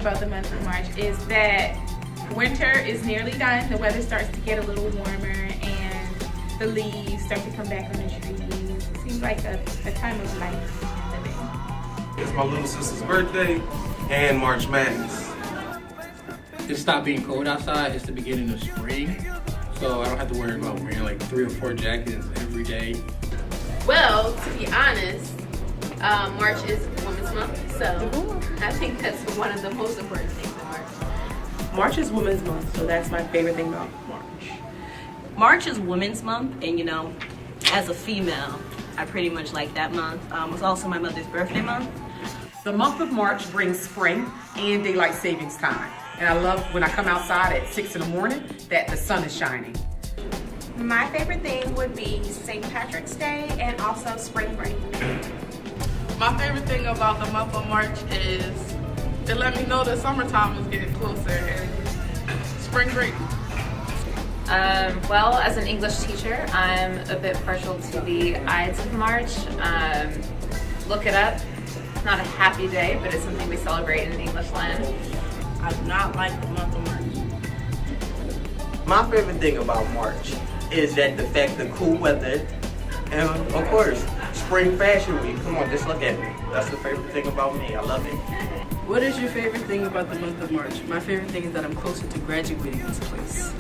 about the month of March is that winter is nearly done. The weather starts to get a little warmer and the leaves start to come back on the trees. It seems like a time of life living. It's my little sister's birthday and March Madness. It stopped being cold outside. It's the beginning of spring, so I don't have to worry about wearing like 3 or 4 jackets every day. Well, to be honest, March is Women's Month, so I think that's one of the most important things in March. March is Women's Month, so that's my favorite thing about March. March is Women's Month, and you know, as a female, I pretty much like that month. It's also my mother's birthday month. The month of March brings spring and daylight savings time. And I love when I come outside at 6 in the morning that the sun is shining. My favorite thing would be St. Patrick's Day and also spring break. My favorite thing about the month of March is it let me know that summertime is getting closer and spring break. Well, as an English teacher, I'm a bit partial to the Ides of March. Look it up. It's not a happy day, but it's something we celebrate in English land. I do not like the month of March. My favorite thing about March is that the fact the cool weather and of course spring fashion week. Come on, just look at me. That's the favorite thing about me. I love it. What is your favorite thing about the month of March? My favorite thing is that I'm closer to graduating this place.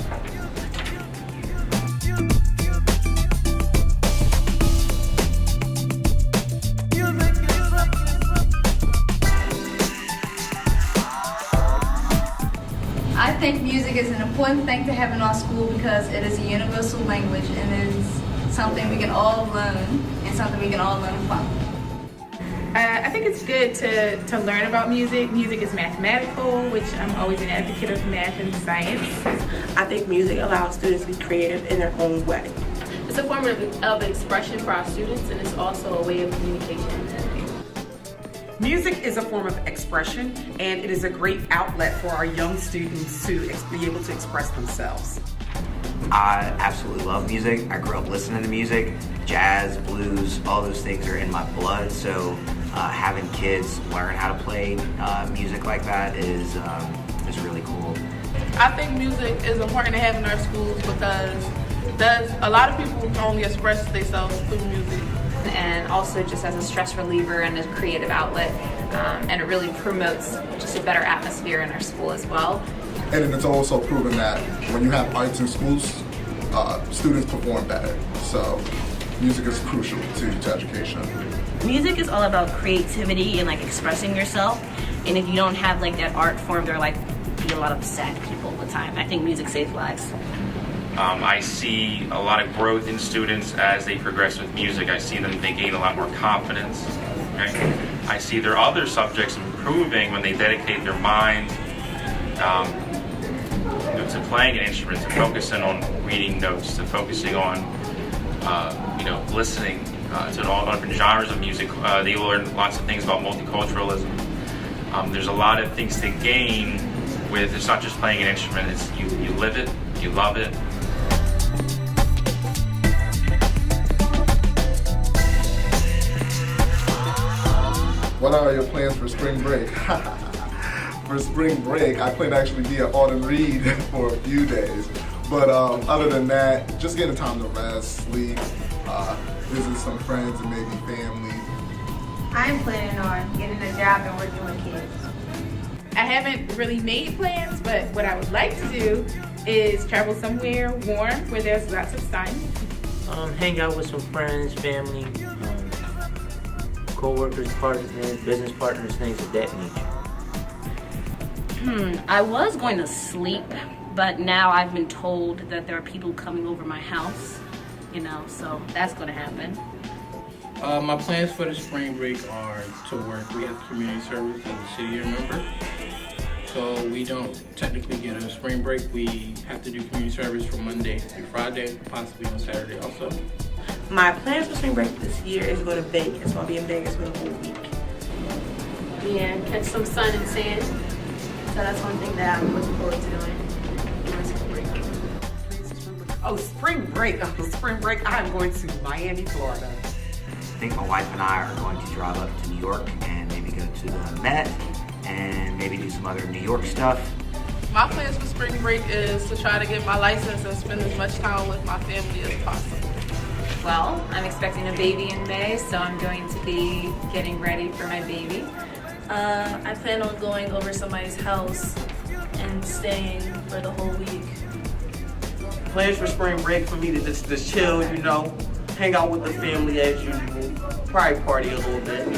I think music is an important thing to have in our school because it is a universal language and it is something we can all learn and something we can all learn from. I think it's good to learn about music. Music is mathematical, which I'm always an advocate of math and science. I think music allows students to be creative in their own way. It's a form of expression for our students, and it's also a way of communication. Music is a form of expression, and it is a great outlet for our young students to be able to express themselves. I absolutely love music. I grew up listening to music. Jazz, blues, all those things are in my blood, so having kids learn how to play music like that is really cool. I think music is important to have in our schools because a lot of people only express themselves through music. And also just as a stress reliever and a creative outlet, and it really promotes just a better atmosphere in our school as well. And it's also proven that when you have arts in schools, students perform better. So music is crucial to education. Music is all about creativity and like expressing yourself. And if you don't have like that art form, there like be a lot of sad people all the time. I think music saves lives. I see a lot of growth in students as they progress with music. I see they gain a lot more confidence. Okay? I see their other subjects improving when they dedicate their mind to playing an instrument, to focusing on reading notes, to focusing on listening to all different genres of music. They learn lots of things about multiculturalism. There's a lot of things to gain with. It's not just playing an instrument. It's you live it, you love it. What are your plans for spring break? For spring break, I plan to actually be at Audenried for a few days. But other than that, just getting time to rest, sleep, visit some friends and maybe family. I'm planning on getting a job and working with kids. I haven't really made plans, but what I would like to do is travel somewhere warm where there's lots of sun. Hang out with some friends, family, co-workers, partners, business partners, things of that nature. I was going to sleep, but now I've been told that there are people coming over my house, so that's going to happen. My plans for the spring break are to work. We have community service as a city year member. So we don't technically get a spring break. We have to do community service from Monday through Friday, possibly on Saturday also. My plans for spring break this year is to go to Vegas. I'll be in Vegas for the whole week. Yeah, catch some sun and sand. So that's one thing that I'm looking forward to doing during spring break. Oh, spring break. Oh, spring break. I'm going to Miami, Florida. I think my wife and I are going to drive up to New York and maybe go to the Met and maybe do some other New York stuff. My plans for spring break is to try to get my license and spend as much time with my family as possible. Well, I'm expecting a baby in May, so I'm going to be getting ready for my baby. I plan on going over somebody's house and staying for the whole week. Plans for spring break for me to just chill, hang out with the family as usual, probably party a little bit.